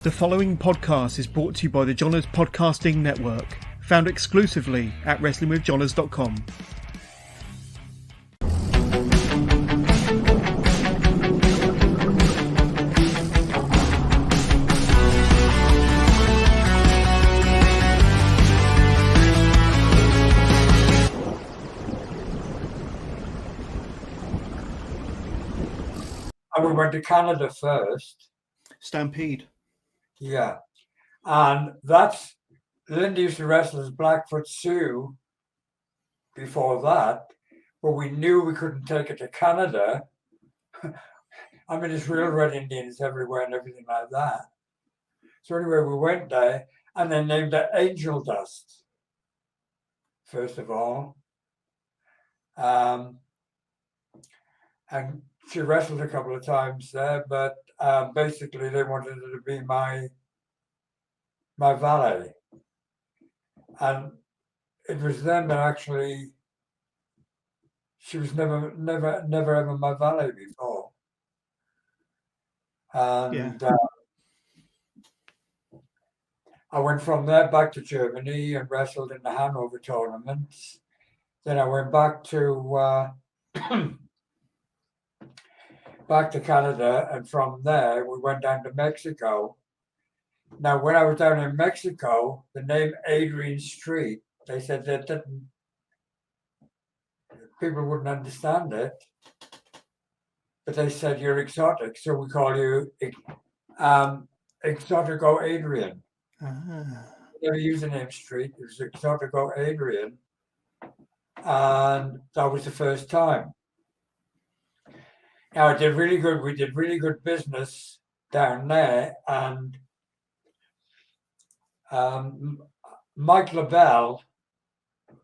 The following podcast is brought to you by the Johners Podcasting Network, found exclusively at WrestlingWithJohners.com. And we went to Canada first. Stampede. Yeah. And that's Linda used to wrestle as Blackfoot Sue before that, but we knew we couldn't take it to Canada. I mean, it's real Red Indians everywhere and everything like that. So anyway, we went there and they named it Angel Dust, first of all. And she wrestled a couple of times there, but basically they wanted her to be my valet. And it was then that actually she was never ever my valet before. And I went from there back to Germany and wrestled in the Hanover tournaments. Then I went back to Canada, and from there we went down to Mexico. Now, when I was down in Mexico, the name Adrian Street, they said that people wouldn't understand it, but they said you're exotic, so we call you Exotico Adrian. Never used the name Street; it was Exotico Adrian, and that was the first time. Now, I did really good. We did really good business down there, and Mike LaBelle,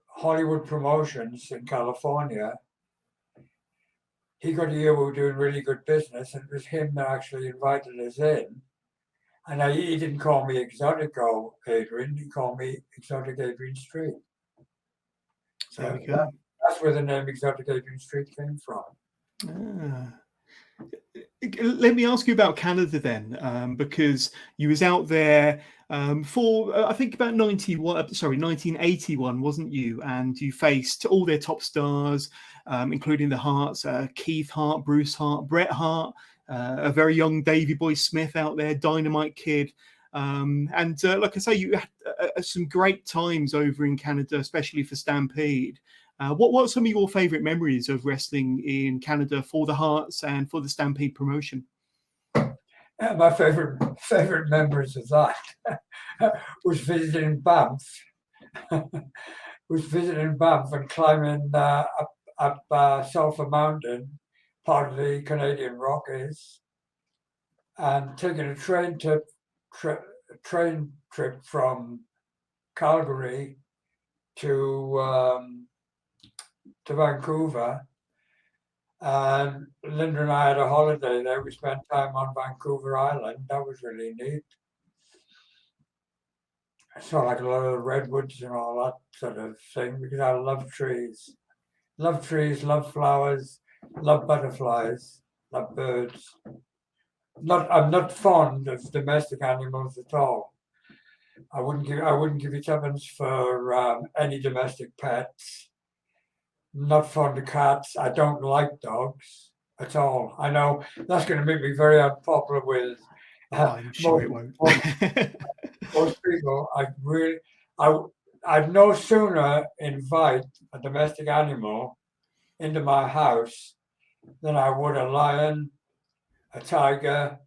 Hollywood Promotions in California, he got a year we were doing really good business, and it was him that actually invited us in. And he didn't call me Exotico Adrian; he called me Exotic Adrian Street. So there we go. That's where the name Exotic Adrian Street came from. Let me ask you about Canada then, because you was out there for I think about 1981, wasn't you? And you faced all their top stars, including the Harts, Keith Hart, Bruce Hart, Bret Hart, a very young Davey Boy Smith out there, Dynamite Kid. And like I say, you had some great times over in Canada, especially for Stampede. What are some of your favourite memories of wrestling in Canada for the Harts and for the Stampede promotion? My favourite memories of that was visiting Banff. And climbing up Sulphur Mountain, part of the Canadian Rockies, and taking a train trip from Calgary to Vancouver, and Linda and I had a holiday there. We spent time on Vancouver Island. That was really neat. I saw like a lot of the redwoods and all that sort of thing, because I love trees, love flowers, love butterflies, love birds. I'm not fond of domestic animals at all. I wouldn't give you tuppence for any domestic pets. Not fond of cats. I don't like dogs at all. I know that's going to make me very unpopular with I'm sure it won't. most people. I'd no sooner invite a domestic animal into my house than I would a lion, a tiger,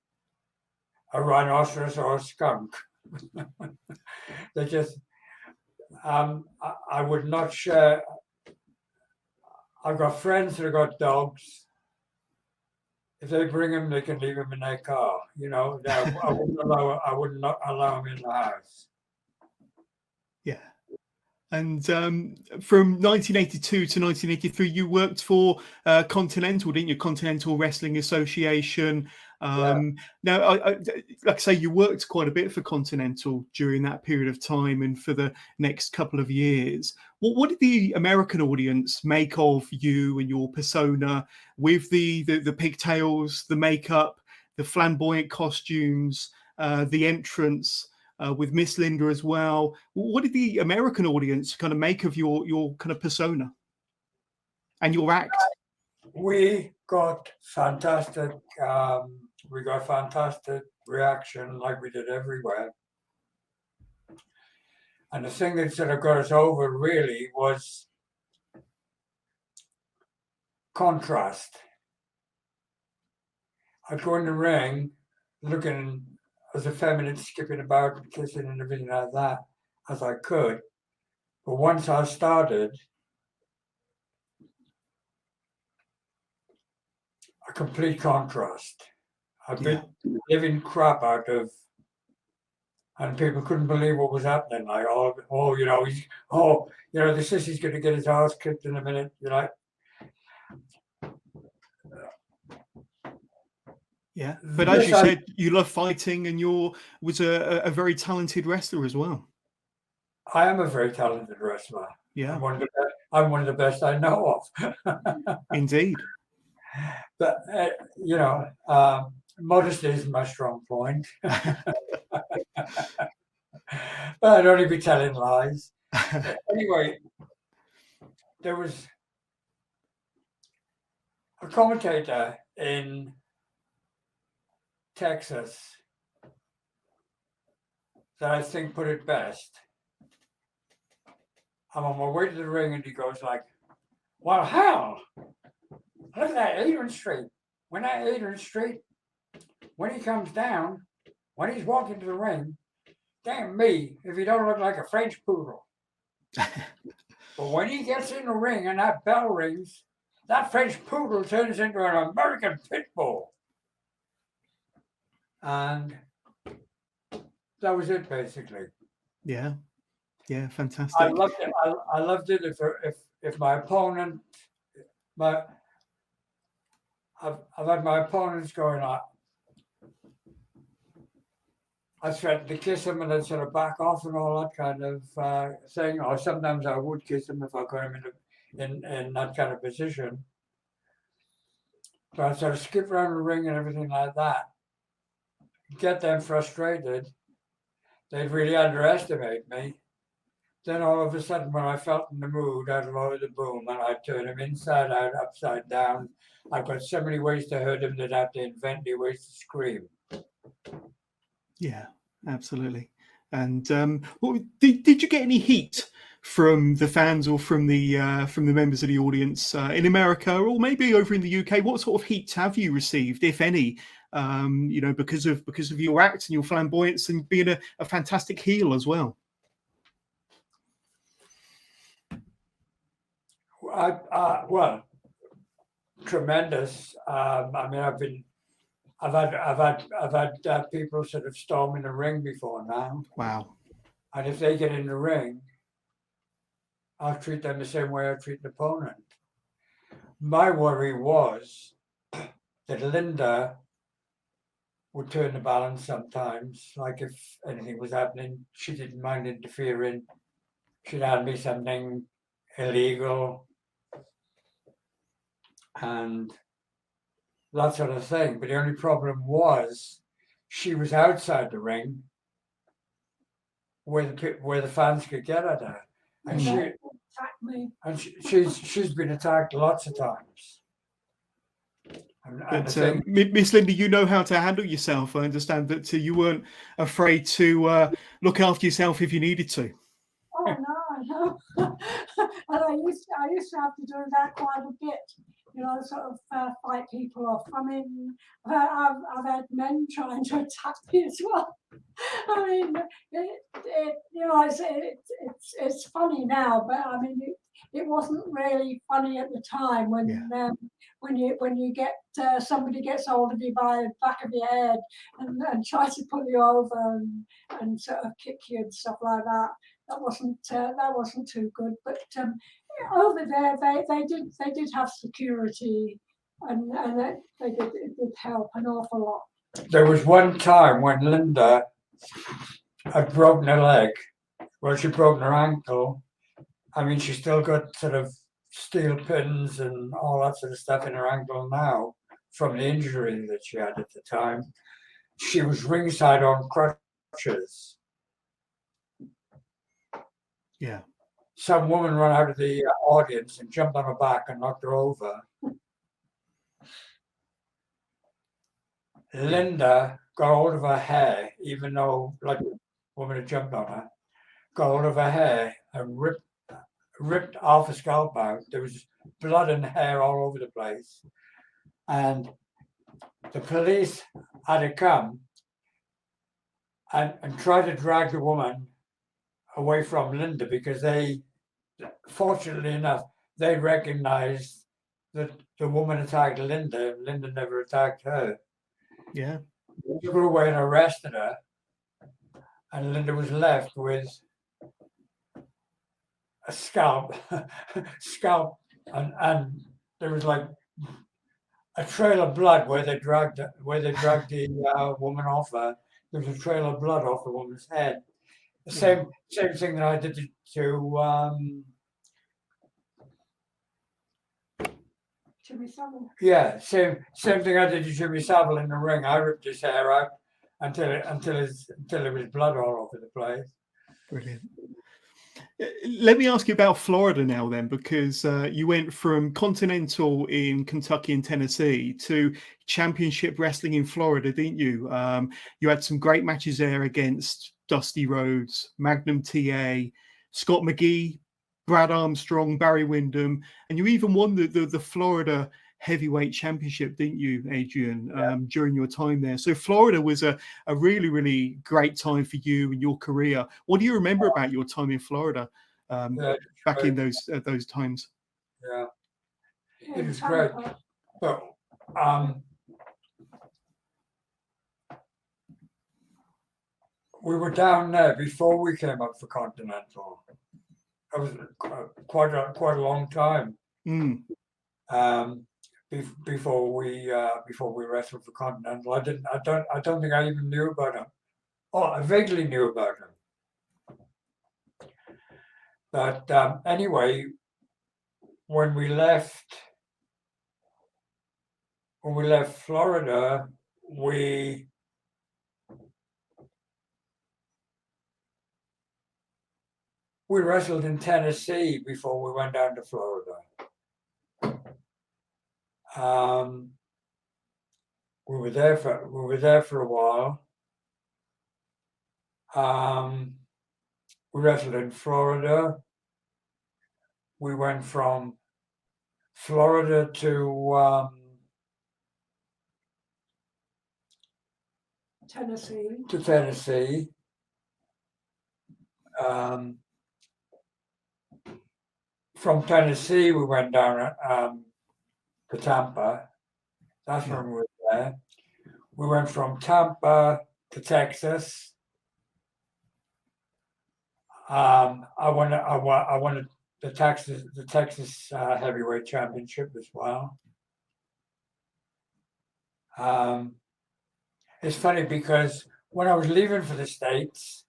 a rhinoceros, or a skunk. They just, I would not share. I've got friends that have got dogs. If they bring them, they can leave them in their car. You know, I wouldn't allow them in the house. Yeah. And from 1982 to 1983, you worked for Continental, didn't you? Continental Wrestling Association. Now, like I say, you worked quite a bit for Continental during that period of time and for the next couple of years. What did the American audience make of you and your persona with the pigtails, the makeup, the flamboyant costumes? the entrance with Miss Linda as well. What did the American audience kind of make of your kind of persona and your act? We got fantastic. We got fantastic reaction, like we did everywhere. And the thing that sort of got us over really was contrast. I'd go in the ring looking as effeminate, skipping about and kissing and everything like that as I could. But once I started, a complete contrast. I beat the living crap out of, and people couldn't believe what was happening. Like, you know, the sissy's going to get his ass kicked in a minute. You're like, yeah. But as you said, you love fighting, and was a very talented wrestler as well. I am a very talented wrestler. Yeah, I'm one of the best I know of. Indeed. But you know, modesty is my strong point. But I'd only be telling lies. Anyway, there was a commentator in Texas that I think put it best. I'm on my way to the ring and he goes like, well, hell, look at that Adrian Street. When that Adrian Street, when he comes down, when he's walking to the ring, damn me, if he don't look like a French poodle. But when he gets in the ring and that bell rings, that French poodle turns into an American pit bull. And that was it, basically. Yeah, yeah, fantastic. I loved it. I loved it. If my opponent, I've had my opponents going on. I threatened to kiss him and then sort of back off and all that kind of thing. Or sometimes I would kiss him if I got him in that kind of position. So I sort of skip around the ring and everything like that. Get them frustrated. They'd really underestimate me. Then all of a sudden, when I felt in the mood, I'd lower the boom and I'd turn him inside out, upside down. I've got so many ways to hurt him that I have to invent new ways to scream. Yeah, absolutely. And did you get any heat from the fans or from the members of the audience in America or maybe over in the UK? What sort of heat have you received, if any? You know, because of your act and your flamboyance and being a fantastic heel as well. Well, tremendous. I mean, I've had people sort of storm in the ring before now. Wow. And if they get in the ring, I'll treat them the same way I treat an opponent. My worry was that Linda would turn the balance sometimes. Like if anything was happening, she didn't mind interfering. She'd hand me something illegal and that sort of thing. But the only problem was she was outside the ring where the fans could get at her. And she's been attacked lots of times. But Miss Linda, you know how to handle yourself. I understand that you weren't afraid to look after yourself if you needed to. Oh no, and I used to have to do that quite a bit. You know, sort of fight people off. I mean, I've had men trying to attack me as well. I mean, you know, it's funny now, but I mean, it wasn't really funny at the time when you get somebody gets hold of you by the back of your head and tries to pull you over and sort of kick you and stuff like that. That wasn't too good, but over there they did have security, and it did help an awful lot. There was one time when Linda had broken her leg. Well, she'd broken her ankle. I mean, she still got sort of steel pins and all that sort of stuff in her ankle now from the injury that she had at the time. she was ringside on crutches. Yeah. Some woman ran out of the audience and jumped on her back and knocked her over. Linda got hold of her hair, even though like the woman had jumped on her, got hold of her hair and ripped half her scalp out. There was blood and hair all over the place. And the police had to come and try to drag the woman away from Linda because they, fortunately enough, they recognized that the woman attacked Linda. Linda never attacked her. Yeah. They took her away and arrested her. And Linda was left with a scalp, and there was like a trail of blood where they dragged the woman off her. There was a trail of blood off the woman's head. The same thing that I did to Jimmy Savile. yeah, same thing I did to Jimmy Savile in the ring. I ripped his hair out until there was blood all over the place. Brilliant. Let me ask you about Florida now then, because you went from Continental in Kentucky and Tennessee to Championship Wrestling in Florida, didn't you? You had some great matches there against Dusty Rhodes, Magnum TA, Scott McGee, Brad Armstrong, Barry Windham, and you even won the Florida Heavyweight Championship, didn't you, Adrian, during your time there? So Florida was a really, really great time for you and your career. What do you remember about your time in Florida back in those times? Yeah, it was great. But we were down there before we came up for Continental. It was quite a long time. Before we wrestled for Continental. I don't think I even knew about him. Oh, I vaguely knew about him. But anyway, when we left Florida, we wrestled in Tennessee before we went down to Florida. We were there for a while. We wrestled in Florida. We went from Florida to Tennessee. From Tennessee, we went down to Tampa. That's when we were there. We went from Tampa to Texas. I won the Texas Heavyweight Championship as well. It's funny because when I was leaving for the States,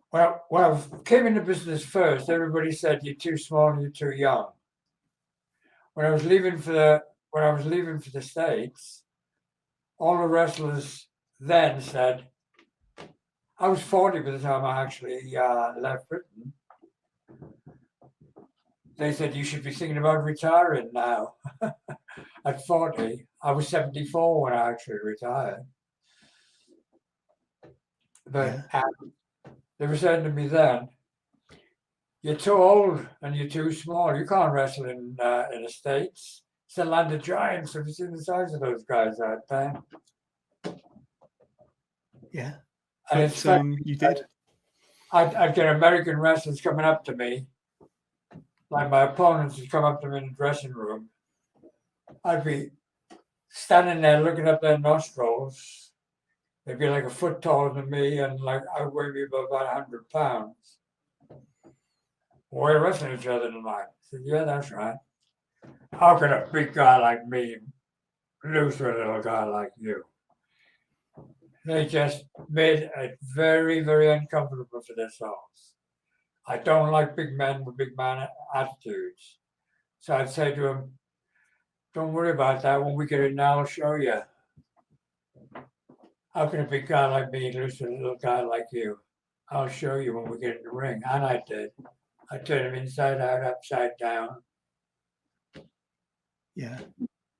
when I came into business first, everybody said you're too small and you're too young. When I was leaving for the States, all the wrestlers then said, I was 40 by the time I actually left Britain. They said, you should be thinking about retiring now. At 40, I was 74 when I actually retired. But they were saying to me then, you're too old and you're too small. You can't wrestle in the States. It's the land of giants. Have you seen the size of those guys out there? Yeah. And it's you did. I'd get American wrestlers coming up to me, like my opponents would come up to me in the dressing room. I'd be standing there looking up their nostrils. They'd be like a foot taller than me, and like I would weigh me about 100 pounds. We're wrestling each other tonight. I said, yeah, that's right. How can a big guy like me lose to a little guy like you? They just made it very, very uncomfortable for themselves. I don't like big men with big man attitudes. So I'd say to them, don't worry about that. When we get in now, I'll show you. how can a big guy like me lose to a little guy like you? I'll show you when we get in the ring. And I did. I turned him inside out, upside down. Yeah,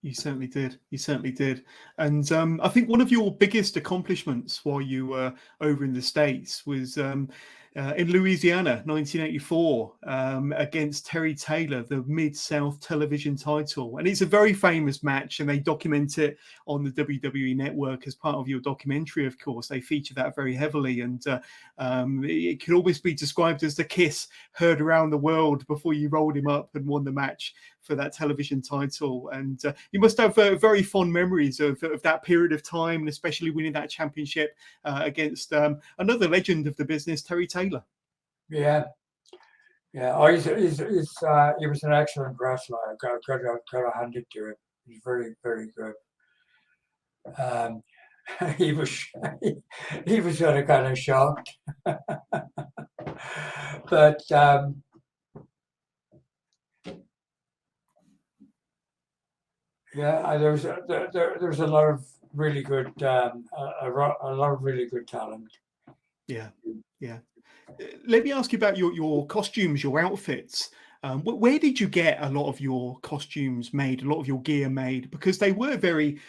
you certainly did. You certainly did. And I think one of your biggest accomplishments while you were over in the States was in Louisiana, 1984, against Terry Taylor, the Mid-South television title. And it's a very famous match, and they document it on the WWE Network as part of your documentary, of course. They feature that very heavily. And it could almost be described as the kiss heard around the world before you rolled him up and won the match for that television title. And you must have very fond memories of that period of time, and especially winning that championship against another legend of the business, Terry Taylor. Yeah. Yeah. Oh, he was an excellent wrestler. Got to hand it to him. He's very, very good. He was sort of kind of shocked. But yeah, there was a lot of really good a lot of really good talent. Yeah, yeah. Let me ask you about your costumes, your outfits. Where did you get a lot of your costumes made, a lot of your gear made? Because they were very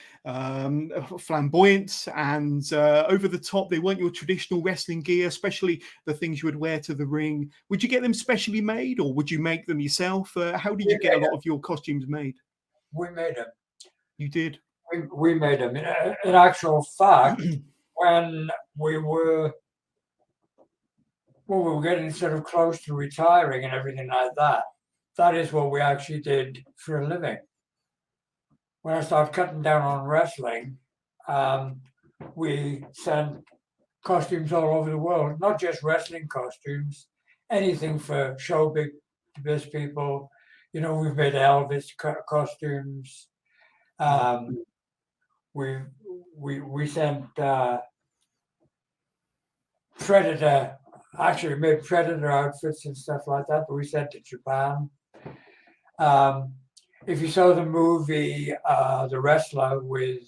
flamboyant and over the top. They weren't your traditional wrestling gear, especially the things you would wear to the ring. Would you get them specially made, or would you make them yourself? How did you get a lot of your costumes made? We made them. You did? We made them. In actual fact, when we were getting sort of close to retiring and everything like that, that is what we actually did for a living. When I started cutting down on wrestling, we sent costumes all over the world, not just wrestling costumes, anything for showbiz people. You know, we've made Elvis costumes. We sent Predator. Actually, we made Predator outfits and stuff like that, but we sent to Japan. If you saw the movie The Wrestler with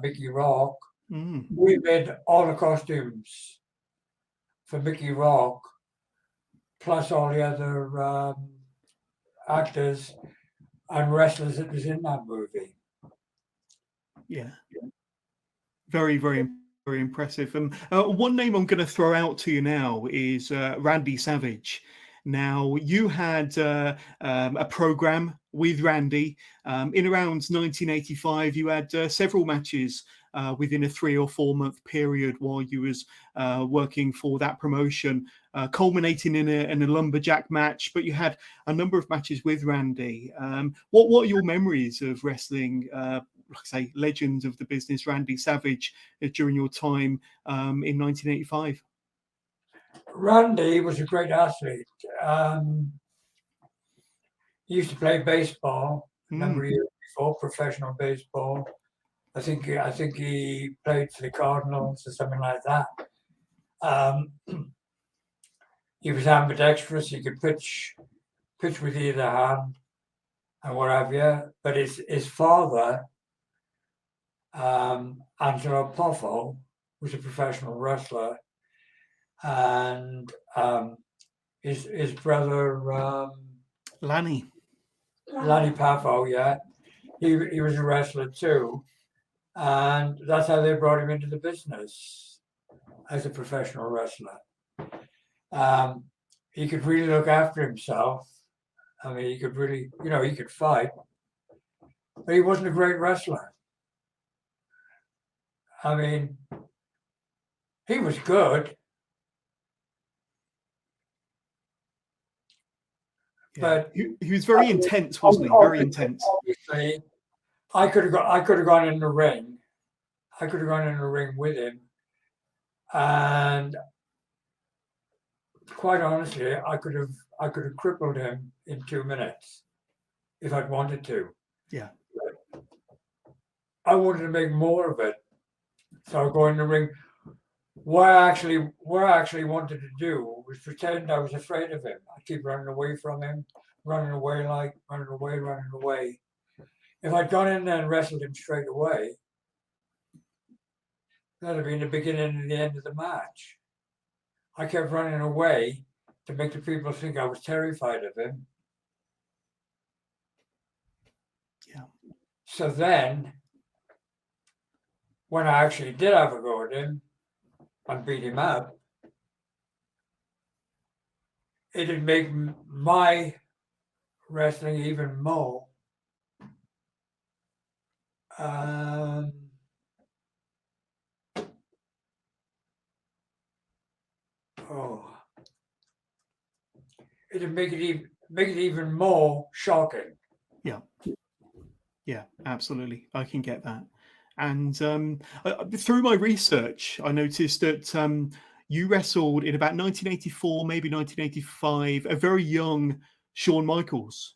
Mickey Rourke, we made all the costumes for Mickey Rourke, plus all the other actors and wrestlers that was in that movie. Yeah. Very, very, very impressive. And one name I'm going to throw out to you now is Randy Savage. Now, you had a program with Randy in around 1985. You had several matches within a 3 or 4 month period while you was working for that promotion, culminating in a lumberjack match. But you had a number of matches with Randy. What are your memories of wrestling? Like I say, legend of the business, Randy Savage, during your time in 1985? Randy was a great athlete. He used to play baseball a number of years before, professional baseball. I think he played for the Cardinals or something like that. He was ambidextrous. He could pitch with either hand and what have you. But his father, Angelo Poffo, was a professional wrestler, and his brother Lanny Poffo, yeah, he was a wrestler too, and that's how they brought him into the business as a professional wrestler. He could really look after himself. I mean, he could really, he could fight, but he wasn't a great wrestler. I mean, he was good, but he was very intense, wasn't he? Very intense. Obviously, I could have gone in the ring. I could have gone in the ring with him, and quite honestly, I could have crippled him in 2 minutes if I'd wanted to. Yeah. But I wanted to make more of it, so I go in the ring. What I actually wanted to do was pretend I was afraid of him. I keep running away from him, running away. If I'd gone in there and wrestled him straight away, That'd have been the beginning and the end of the match. I kept running away to make the people think I was terrified of him. Yeah. So then, when I actually did have a go at him and beat him up, it'd make my wrestling even more it'd make it even more shocking. Yeah. Yeah, absolutely. I can get that. And through my research, I noticed that you wrestled in about 1984, maybe 1985, a very young Shawn Michaels,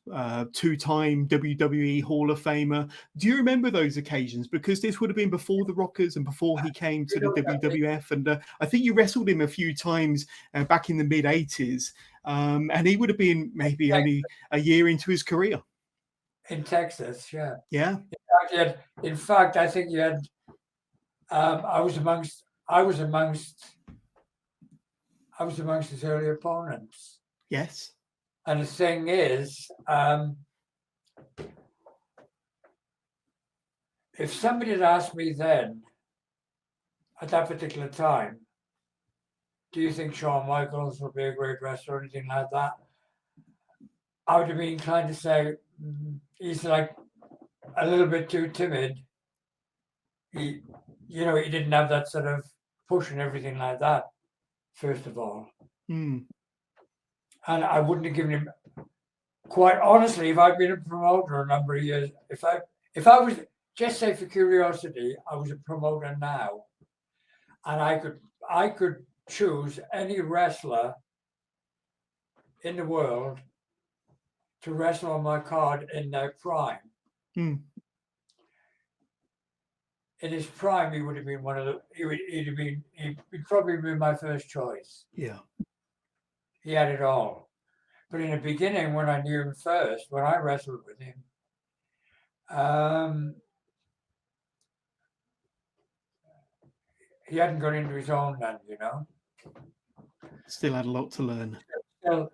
two-time WWE Hall of Famer. Do you remember those occasions? Because this would have been before the Rockers and before he came to the WWF. And I think you wrestled him a few times back in the mid-80s. And he would have been maybe only a year into his career. In Texas, yeah. Yeah. In fact, I think you had. I was amongst his early opponents. Yes. And the thing is, if somebody had asked me then, at that particular time, do you think Shawn Michaels would be a great wrestler or anything like that? I would have been inclined to say he's like a little bit too timid. He didn't have that sort of push and everything like that, first of all. Mm. And I wouldn't have given him, quite honestly, if I'd been a promoter a number of years, if I was, just say for curiosity, I was a promoter now, and I could choose any wrestler in the world to wrestle on my card in their prime. Mm. In his prime, he would have been he'd probably been my first choice. Yeah. He had it all. But in the beginning, when I knew him first, when I wrestled with him, he hadn't got into his own then, Still had a lot to learn.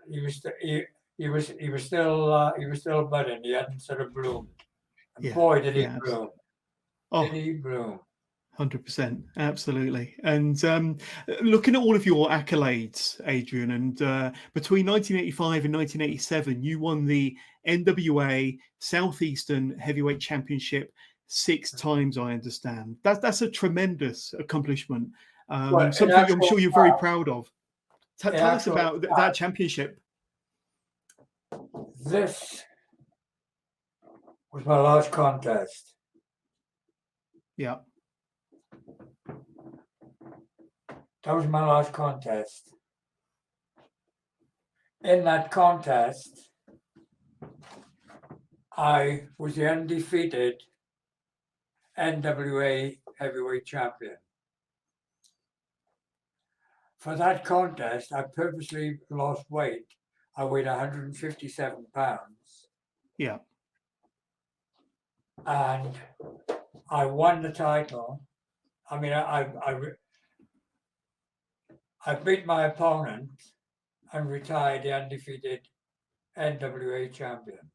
He was still budding. He hadn't sort of bloomed. And boy, did he bloom! Did he bloom? 100%, absolutely. And looking at all of your accolades, Adrian, and between 1985 and 1987, you won the NWA Southeastern Heavyweight Championship 6 times, I understand. That's a tremendous accomplishment. Something I'm sure you're very proud of. Tell us about that championship. This was my last contest. Yeah. That was my last contest. In that contest, I was the undefeated NWA heavyweight champion. For that contest, I purposely lost weight. I weighed 157 pounds. Yeah. And I won the title. I mean, I beat my opponent and retired the undefeated NWA champion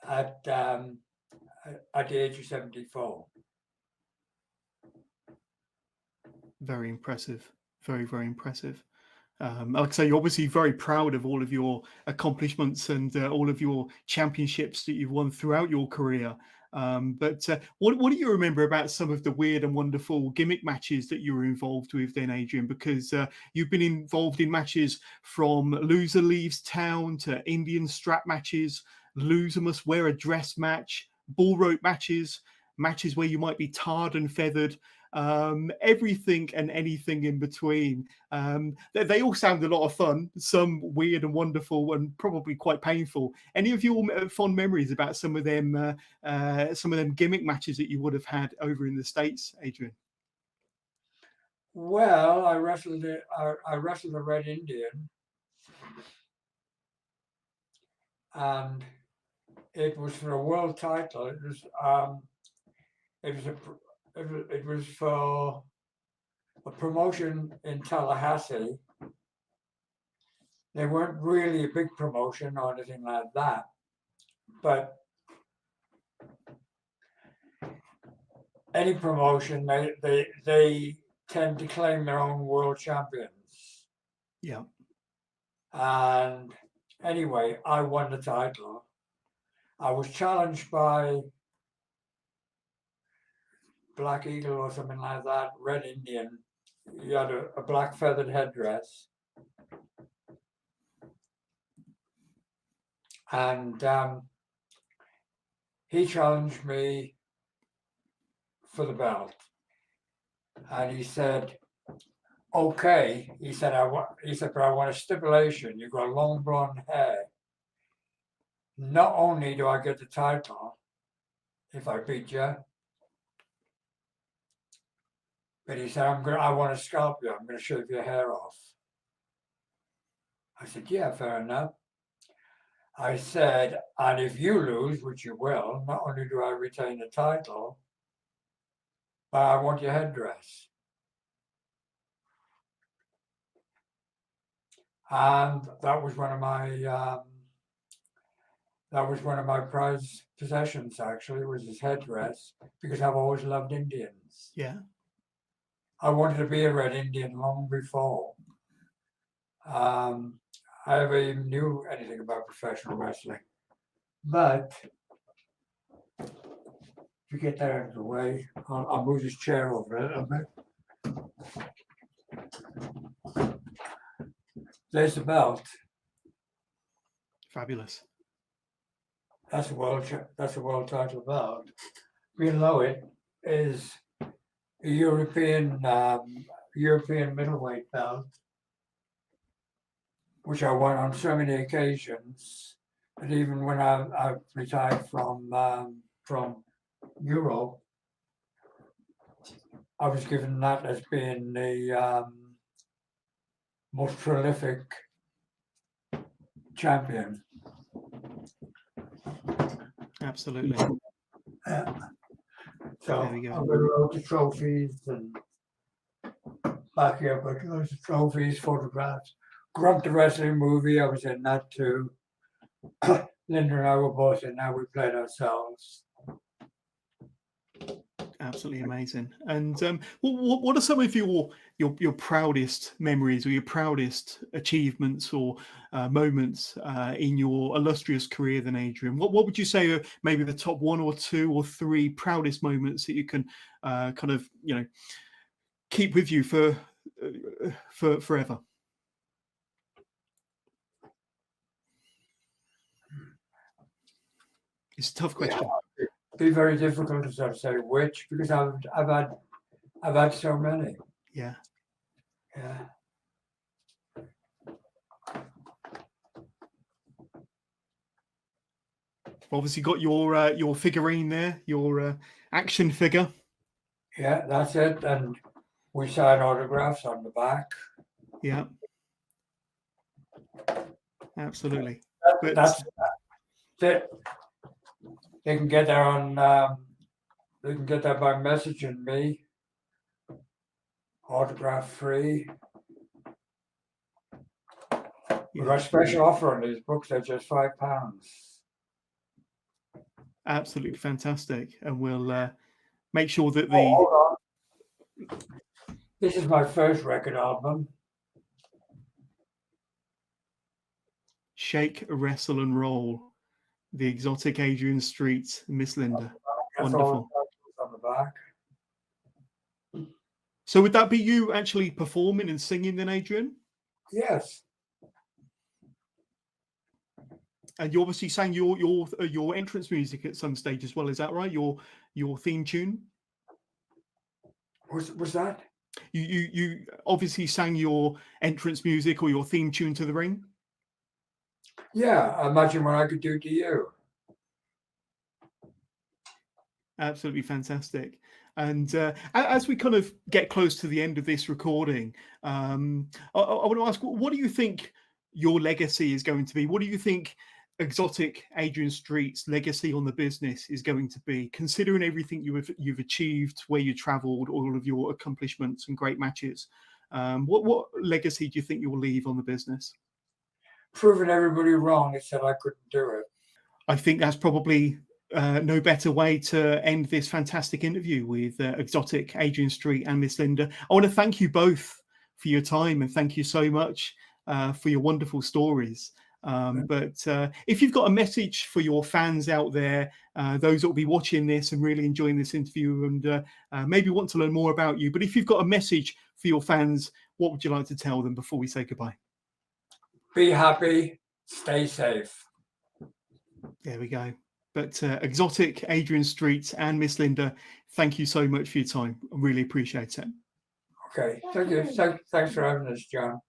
at the age of 74. Very impressive. Very, very impressive. Like I say, you're obviously very proud of all of your accomplishments and all of your championships that you've won throughout your career. But what do you remember about some of the weird and wonderful gimmick matches that you were involved with then, Adrian? Because you've been involved in matches from loser leaves town to Indian strap matches, loser must wear a dress match, bull rope matches, matches where you might be tarred and feathered. Everything and anything in between. They all sound a lot of fun, some weird and wonderful and probably quite painful. Any of your fond memories about some of them gimmick matches that you would have had over in the States, Adrian? Well, I wrestled a Red Indian, and it was for a world title. It was it was for a promotion in Tallahassee. They weren't really a big promotion or anything like that, but any promotion, they tend to claim their own world champions. Yeah. And anyway, I won the title. I was challenged by Black Eagle or something like that, Red Indian. He had a black feathered headdress. And he challenged me for the belt. And he said, okay. He said, but I want a stipulation. You've got long blonde hair. Not only do I get the title if I beat you, but he said, I want to scalp you. I'm going to shave your hair off. I said, yeah, fair enough. I said, and if you lose, which you will, not only do I retain the title, but I want your headdress. And that was one of my prized possessions, actually, was his headdress, because I've always loved Indians. Yeah. I wanted to be a Red Indian long before I ever even knew anything about professional wrestling. But if you get that out of the way, I'll move this chair over a little bit. There's the belt. Fabulous. That's a world title belt. Below it is a European middleweight belt, which I won on so many occasions. And even when I retired from Europe, I was given that as being the most prolific champion. Absolutely. So There we go. I've got loads of trophies and back here, I've got loads of trophies, photographs. Grunt the Wrestling movie, I was in that too. Linda and I were both in that, we played ourselves. Absolutely amazing. And what are some of your proudest memories or your proudest achievements or moments in your illustrious career then, Adrian? What would you say are maybe the top 1 or 2 or 3 proudest moments that you can kind of, keep with you for forever? It's a tough question. Yeah, be very difficult to sort of say which, because I've had so many. Yeah. Yeah. Obviously got your figurine there, your action figure. Yeah, that's it. And we sign autographs on the back. Yeah. Absolutely. That's it. They can get there on. They can get that by messaging me. Autograph free. We've got a special offer on these books. They're just £5. Absolutely fantastic, and we'll make sure that hold on. This is my first record album. Shake, Wrestle and Roll, the exotic Adrian Street Miss Linda. That's Wonderful. all on the back. So would that be you actually performing and singing then, Adrian? Yes. And you obviously sang your entrance music at some stage as well. Is that right? Your theme tune. Was that? You obviously sang your entrance music or your theme tune to the ring. Yeah, imagine what I could do to you. Absolutely fantastic. And as we kind of get close to the end of this recording, I want to ask, what do you think your legacy is going to be? What do you think Exotic Adrian Street's legacy on the business is going to be, considering everything you've achieved, where you travelled, all of your accomplishments and great matches? What legacy do you think you'll leave on the business? Proving everybody wrong and said I couldn't do it. I think that's probably no better way to end this fantastic interview with Exotic Adrian Street and Miss Linda. I want to thank you both for your time, and thank you so much for your wonderful stories. But if you've got a message for your fans out there, those that will be watching this and really enjoying this interview and maybe want to learn more about you, but if you've got a message for your fans, what would you like to tell them before we say goodbye? Be happy, stay safe. There we go. But Exotic Adrian Street and Miss Linda, thank you so much for your time. I really appreciate it. Okay, thank you. Thanks for having us, John.